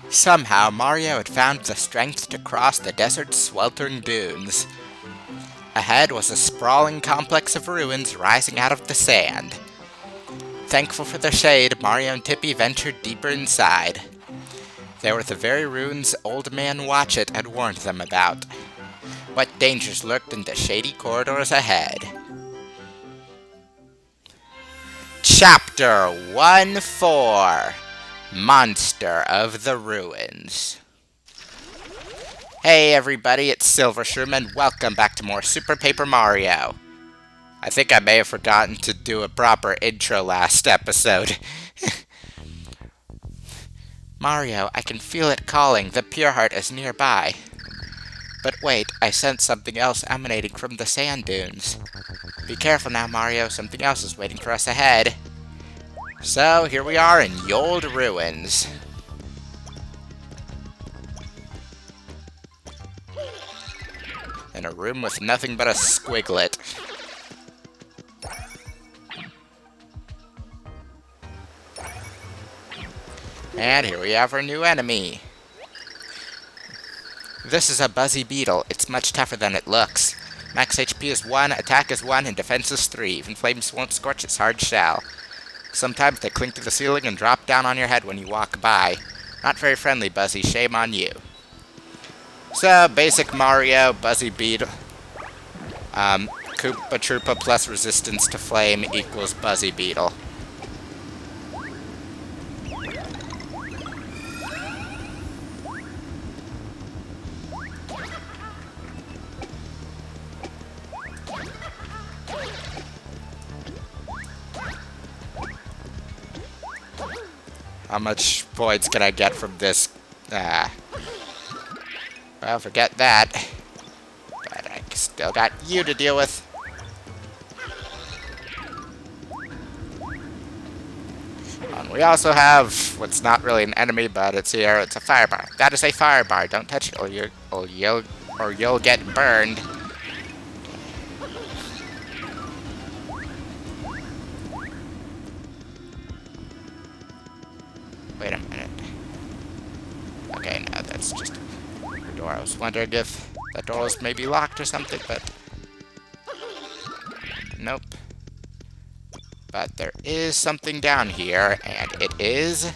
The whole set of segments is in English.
Somehow, Mario had found the strength to cross the desert's sweltering dunes. Ahead was a sprawling complex of ruins rising out of the sand. Thankful for the shade, Mario and Tippy ventured deeper inside. They were the very ruins Old Man Watchet had warned them about. What dangers lurked in the shady corridors ahead? Chapter 1-4 Monster of the Ruins. Hey everybody, it's Silvershroom and welcome back to more Super Paper Mario. I think I may have forgotten to do a proper intro last episode. Mario, I can feel it calling. The Pure Heart is nearby. But wait, I sense something else emanating from the sand dunes. Be careful now, Mario. Something else is waiting for us ahead. So, here we are in Yold Ruins. In a room with nothing but a squiglet. And here we have our new enemy. This is a Buzzy Beetle. It's much tougher than it looks. Max HP is 1, attack is 1, and defense is 3. Even flames won't scorch its hard shell. Sometimes they cling to the ceiling and drop down on your head when you walk by. Not very friendly, Buzzy. Shame on you. So, basic Mario, Buzzy Beetle. Koopa Troopa plus resistance to flame equals Buzzy Beetle. How much points can I get from this? Well, forget that. But I still got you to deal with. And we also have what's not really an enemy, but it's here. It's a fire bar. That is a fire bar. Don't touch it, or you'll get burned. Wait a minute. Okay, no, that's just a door. I was wondering if that door was maybe locked or something, but nope. But there is something down here, and it is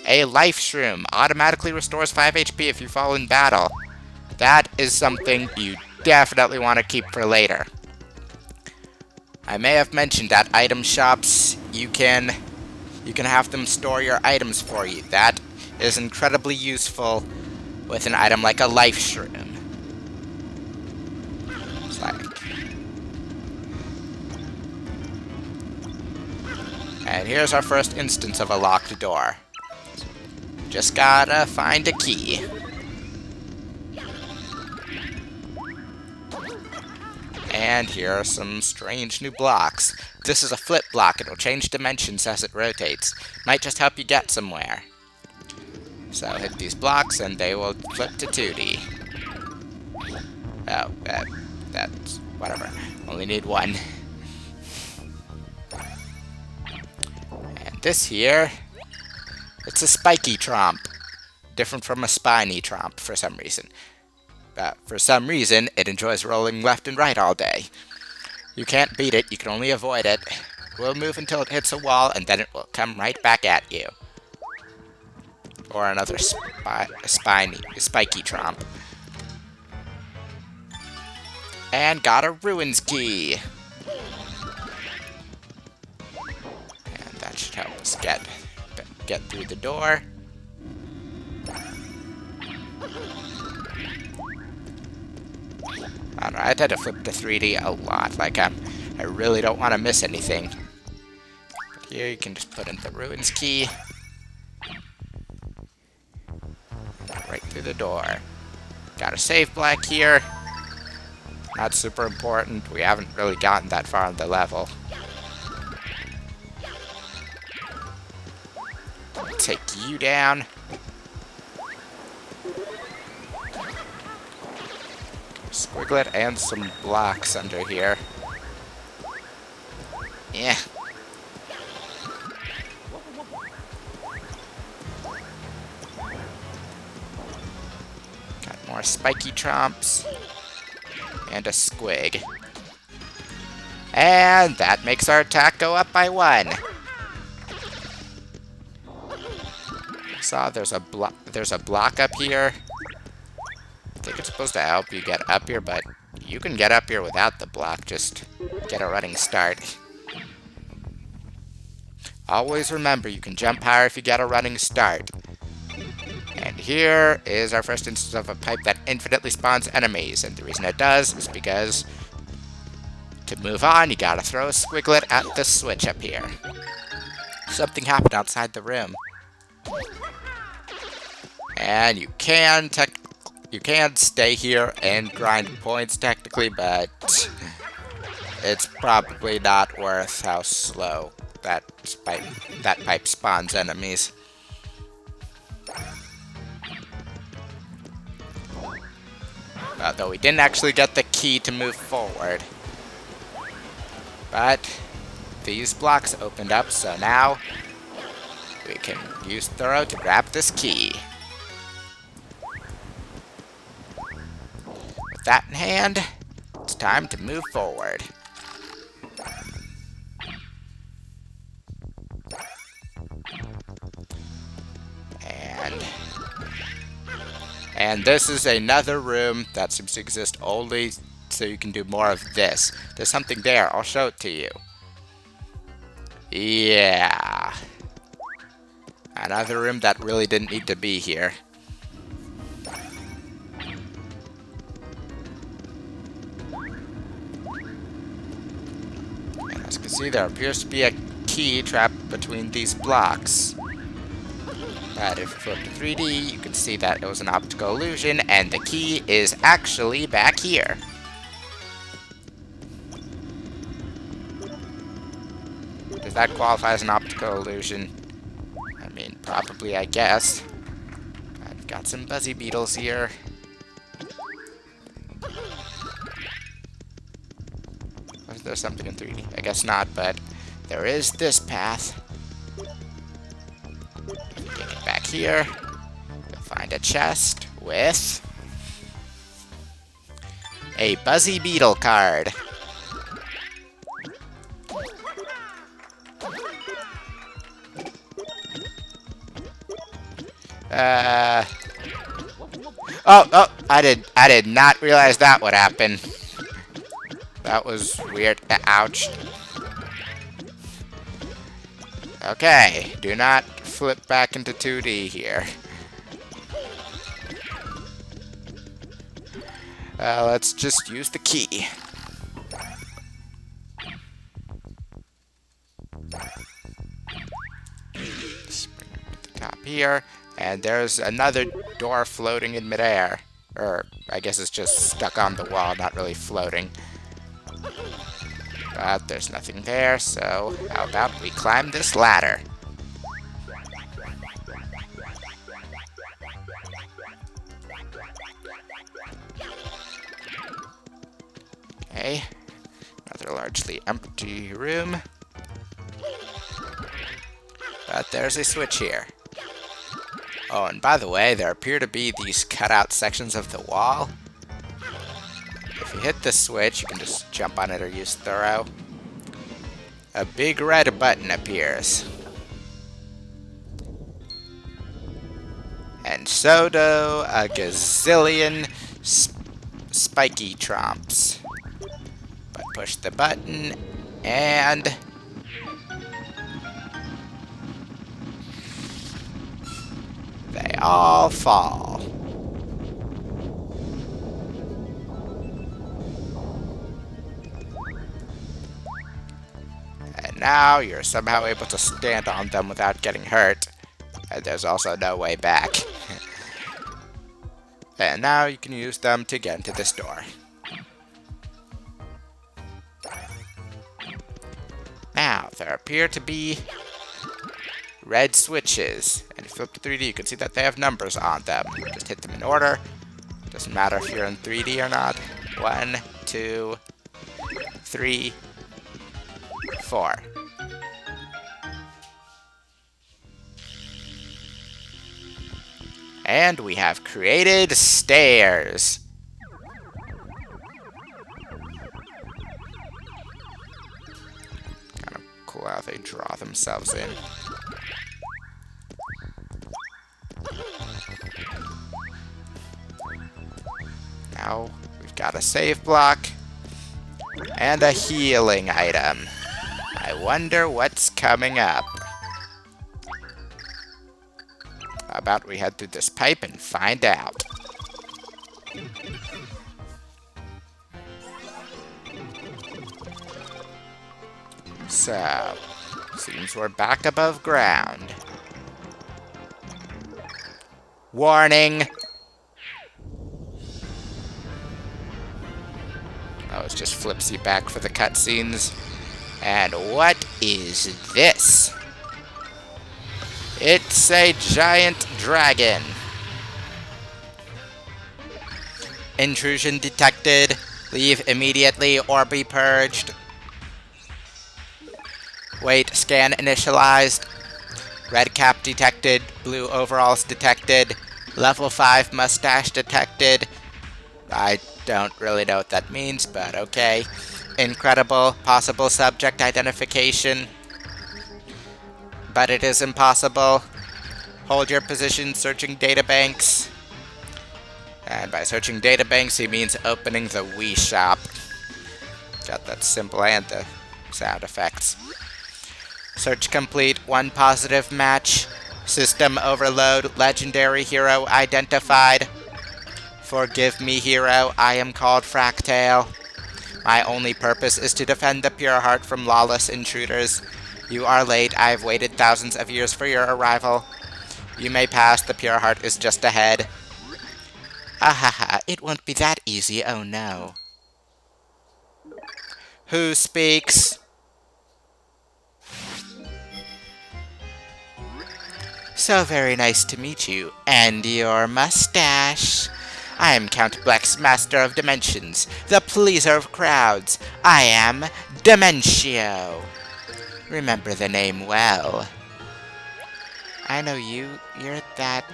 a life shroom. Automatically restores 5 HP if you fall in battle. That is something you definitely want to keep for later. I may have mentioned that item shops, you can have them store your items for you. That is incredibly useful with an item like a life shroom. And here's our first instance of a locked door. Just gotta find a key. And here are some strange new blocks. This is a flip block. It'll change dimensions as it rotates. Might just help you get somewhere. So hit these blocks and they will flip to 2D. Oh, that's whatever. Only need one. And this here, it's a spiky tromp. Different from a spiny tromp for some reason. For some reason, it enjoys rolling left and right all day. You can't beat it, you can only avoid it. It will move until it hits a wall, and then it will come right back at you. Or another spiky tromp. And got a ruins key. And that should help us get through the door. Alright, I had to flip to 3D a lot. Like, I really don't want to miss anything. But here you can just put in the ruins key. Right through the door. Got a save block here. Not super important. We haven't really gotten that far on the level. Take you down. Squiglet and some blocks under here. Yeah. spiky tromps, and a squig. And that makes our attack go up by 1. Saw there's a block up here. I think it's supposed to help you get up here, but you can get up here without the block. Just get a running start. Always remember, you can jump higher if you get a running start. And here is our first instance of a pipe that infinitely spawns enemies. And the reason it does is because to move on, you gotta throw a squiglet at the switch up here. Something happened outside the room. And you can stay here and grind points technically, but it's probably not worth how slow that pipe spawns enemies. Though we didn't actually get the key to move forward. But these blocks opened up, so now we can use Thorough to grab this key. With that in hand, it's time to move forward. And this is another room that seems to exist only so you can do more of this. There's something there. I'll show it to you. Yeah. Another room that really didn't need to be here. And as you can see, there appears to be a key trapped between these blocks. But if you flip to 3D, you can see that it was an optical illusion, and the key is actually back here. Does that qualify as an optical illusion? I mean, probably, I guess. I've got some buzzy beetles here. Was there something in 3D? I guess not, but there is this path. Take it back here. You'll find a chest with a buzzy beetle card. Oh, I did not realize that would happen. That was weird. Ouch. Okay, do not flip back into 2D here. Let's just use the key. Spring up to the top here, and there's another door floating in midair. Or, I guess it's just stuck on the wall, not really floating. But there's nothing there, so how about we climb this ladder? Okay, another largely empty room. But there's a switch here. Oh, and by the way, there appear to be these cutout sections of the wall. If you hit the switch, you can just jump on it or use Thorough. A big red button appears. And so do a gazillion spiky tromps. But push the button, and they all fall. And now you're somehow able to stand on them without getting hurt. And there's also no way back. And now you can use them to get into this door. Now, there appear to be red switches. And if you flip to 3D, you can see that they have numbers on them. Just hit them in order. Doesn't matter if you're in 3D or not. 1, 2, 3, 4. And we have created stairs. Kind of cool how they draw themselves in. Now we've got a save block and a healing item. I wonder what's coming up. How about we head through this pipe and find out? So, seems we're back above ground. Warning! Oh, it just flips you back for the cutscenes. And what is this? It's a giant dragon. Intrusion detected. Leave immediately or be purged. Wait, scan initialized. Red cap detected. Blue overalls detected. Level 5 mustache detected. I don't really know what that means, but okay. Incredible. Possible subject identification. But it is impossible. Hold your position searching databanks. And by searching databanks, he means opening the Wii shop. Got that simple and the sound effects. Search complete. 1 positive match. System overload. Legendary hero identified. Forgive me, hero. I am called Fractale. My only purpose is to defend the pure heart from lawless intruders. You are late. I have waited thousands of years for your arrival. You may pass. The pure heart is just ahead. Ahaha, it won't be that easy. Oh no. Who speaks? So very nice to meet you. And your mustache. I am Count Bleck's Master of Dimensions, the pleaser of crowds. I am Dementio. Remember the name well. I know you. You're that...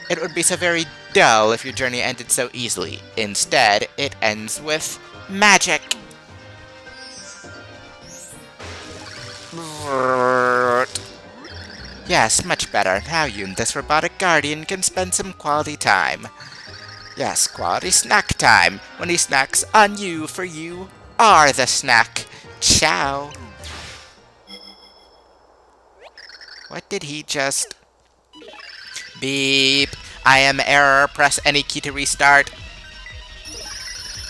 It would be so very dull if your journey ended so easily. Instead, it ends with magic. Yes, much better. Now you and this robotic guardian can spend some quality time. Yes, quality snack time. When he snacks on you, for you are the snack. Ciao. What did he just... Beep. I am error. Press any key to restart.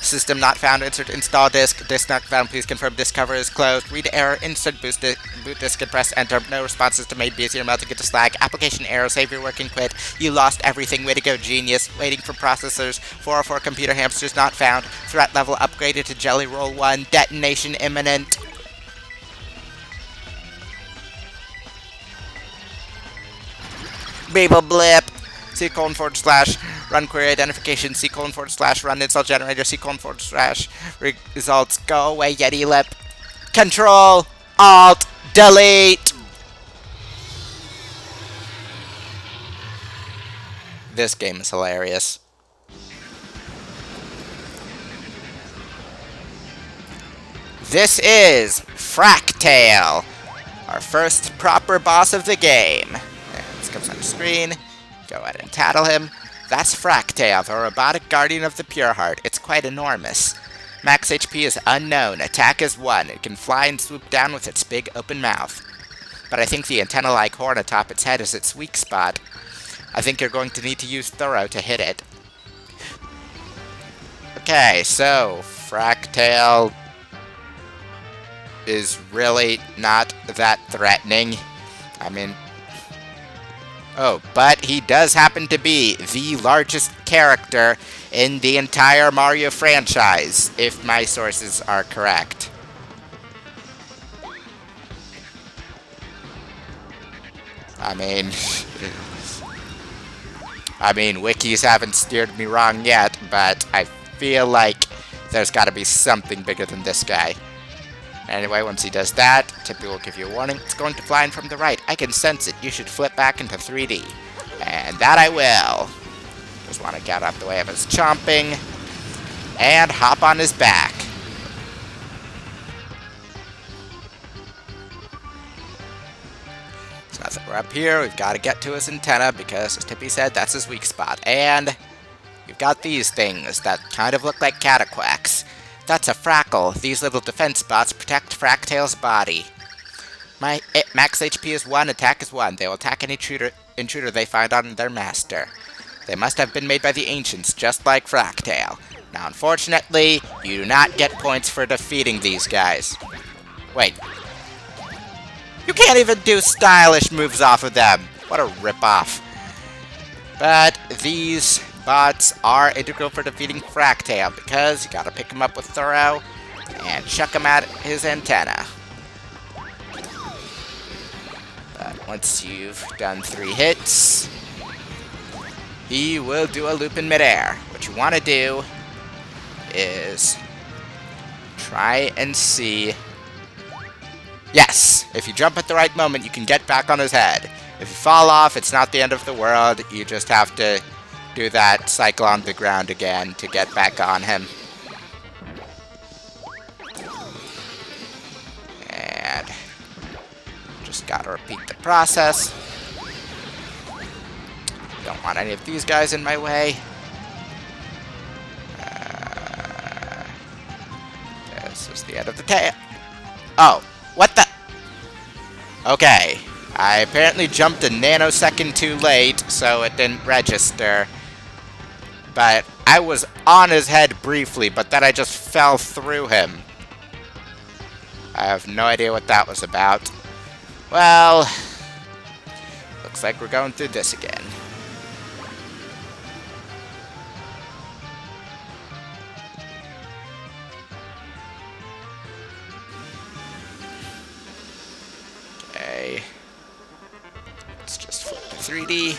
System not found. Insert install disk. Disk not found. Please confirm disk cover is closed. Read error. Insert boot disk and press enter. No response. System made busy or melting into slag. Application error. Save your work and quit. You lost everything. Way to go, genius. Waiting for processors. 404 computer hamsters not found. Threat level upgraded to Jelly Roll 1. Detonation imminent. Babel blip. C:// run query identification. C:// run install generator. C:// results. Go away, Yeti lip. Control Alt Delete. This game is hilarious. This is Fractale, our first proper boss of the game. And this comes on the screen. Go ahead and tattle him. That's Fractale, the robotic guardian of the pure heart. It's quite enormous. Max HP is unknown. Attack is 1. It can fly and swoop down with its big open mouth. But I think the antenna-like horn atop its head is its weak spot. I think you're going to need to use Thorough to hit it. Okay, so Fractale is really not that threatening. I mean... Oh, but he does happen to be the largest character in the entire Mario franchise, if my sources are correct. I mean, wikis haven't steered me wrong yet, but I feel like there's got to be something bigger than this guy. Anyway, once he does that, Tippy will give you a warning. It's going to fly in from the right. I can sense it. You should flip back into 3D. And that I will. Just want to get out the way of his chomping. And hop on his back. So now that we're up here, we've got to get to his antenna because, as Tippy said, that's his weak spot. And we've got these things that kind of look like cataquacks. That's a frackle. These little defense spots protect Fractale's body. Max HP is 1, attack is 1. They will attack any intruder they find on their master. They must have been made by the ancients, just like Fractale. Now, unfortunately, you do not get points for defeating these guys. Wait. You can't even do stylish moves off of them. What a ripoff. But these bots are integral for defeating Fractale, because you gotta pick him up with Thorough and chuck him at his antenna. But once you've done 3 hits, he will do a loop in midair. What you want to do is try and see... Yes! If you jump at the right moment, you can get back on his head. If you fall off, it's not the end of the world. You just have to do that cycle on the ground again to get back on him. And just gotta repeat the process. Don't want any of these guys in my way. This is the end of the tail. Oh, what the? Okay, I apparently jumped a nanosecond too late, so it didn't register. But I was on his head briefly, but then I just fell through him. I have no idea what that was about. Well, looks like we're going through this again. Okay. Let's just flip to 3D.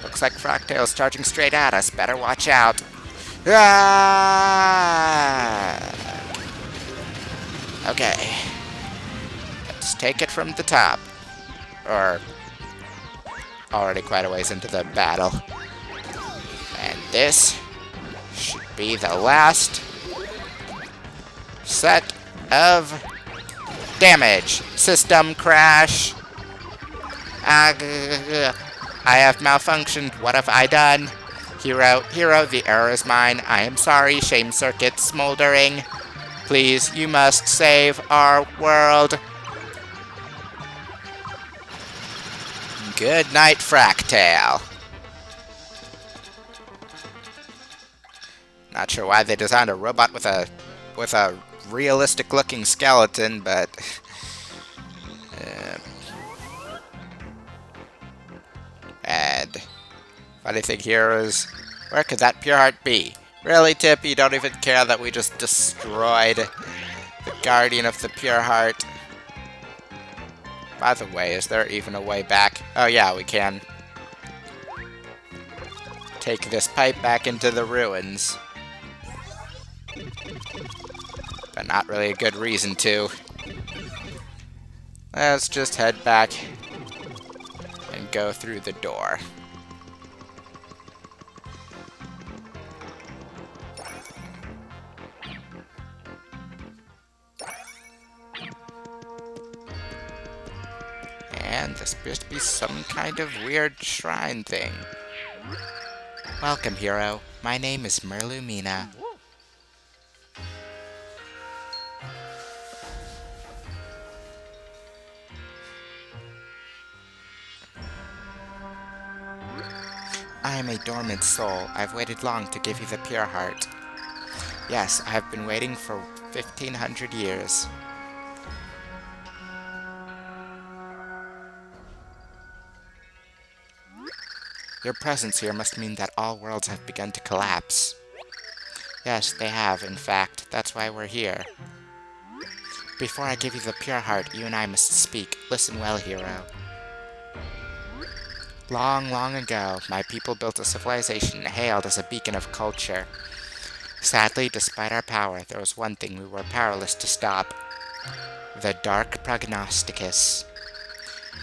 Looks like Fractale's charging straight at us. Better watch out. Ah! Okay. Let's take it from the top. Or already quite a ways into the battle. And this should be the last set of damage. System crash. I have malfunctioned. What have I done? Hero, the error is mine. I am sorry. Shame circuit smoldering. Please, you must save our world. Good night, Fractale. Not sure why they designed a robot with a realistic-looking skeleton, but and funny thing here is, where could that pure heart be? Really, Tip? You don't even care that we just destroyed the guardian of the pure heart? By the way, is there even a way back? Oh yeah, we can take this pipe back into the ruins. But not really a good reason to. Let's just head back and go through the door. And this appears to be some kind of weird shrine thing. Welcome, hero. My name is Merlumina. I am a dormant soul. I've waited long to give you the pure heart. Yes, I have been waiting for 1,500 years. Your presence here must mean that all worlds have begun to collapse. Yes, they have, in fact. That's why we're here. Before I give you the pure heart, you and I must speak. Listen well, hero. Long, long ago, my people built a civilization hailed as a beacon of culture. Sadly, despite our power, there was one thing we were powerless to stop. The Dark Prognosticus.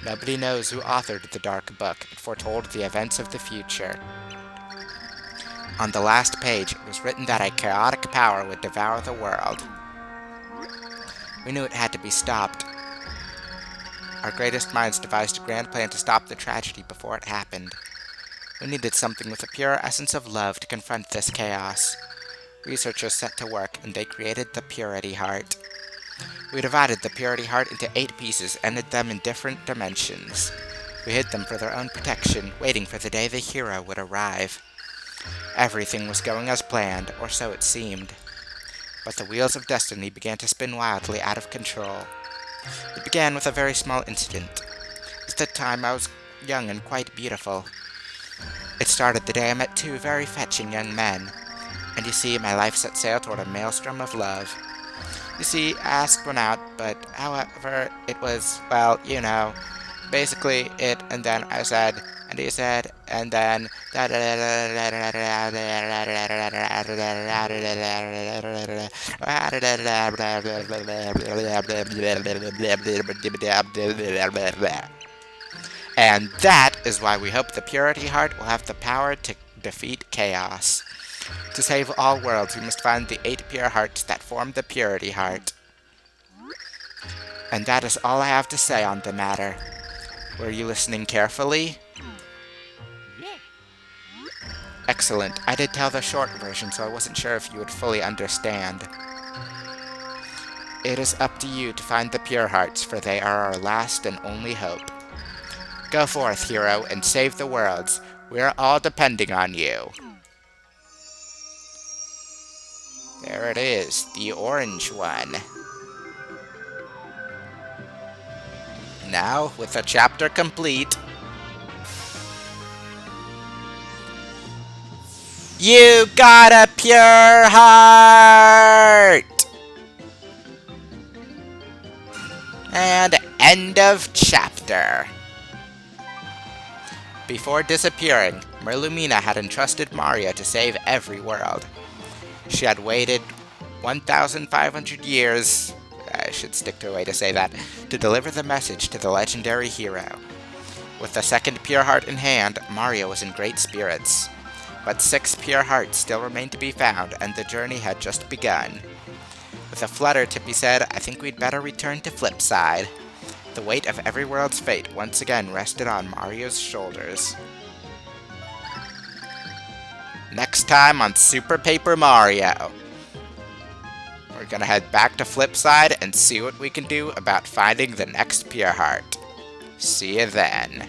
Nobody knows who authored the Dark Book. It foretold the events of the future. On the last page, it was written that a chaotic power would devour the world. We knew it had to be stopped. Our greatest minds devised a grand plan to stop the tragedy before it happened. We needed something with a pure essence of love to confront this chaos. Researchers set to work, and they created the Purity Heart. We divided the Purity Heart into 8 pieces and hid them in different dimensions. We hid them for their own protection, waiting for the day the hero would arrive. Everything was going as planned, or so it seemed. But the wheels of destiny began to spin wildly out of control. It began with a very small incident. At the time, I was young and quite beautiful. It started the day I met 2 very fetching young men. And you see, my life set sail toward a maelstrom of love. You see, I asked one out, but however, it was, well, you know, basically it, and then I said, and he said, and then... And that is why we hope the Purity Heart will have the power to defeat chaos. To save all worlds, we must find the 8 pure hearts that form the Purity Heart. And that is all I have to say on the matter. Were you listening carefully? Excellent. I did tell the short version, so I wasn't sure if you would fully understand. It is up to you to find the pure hearts, for they are our last and only hope. Go forth, hero, and save the worlds. We are all depending on you. There it is, the orange one. Now, with the chapter complete, you got a pure heart! And end of chapter. Before disappearing, Merlumina had entrusted Mario to save every world. She had waited 1,500 years, I should stick to a way to say that, to deliver the message to the legendary hero. With the second pure heart in hand, Mario was in great spirits. But 6 pure hearts still remained to be found, and the journey had just begun. With a flutter, Tippy said, I think we'd better return to Flipside. The weight of every world's fate once again rested on Mario's shoulders. Next time on Super Paper Mario. We're gonna head back to Flipside and see what we can do about finding the next pure heart. See you then.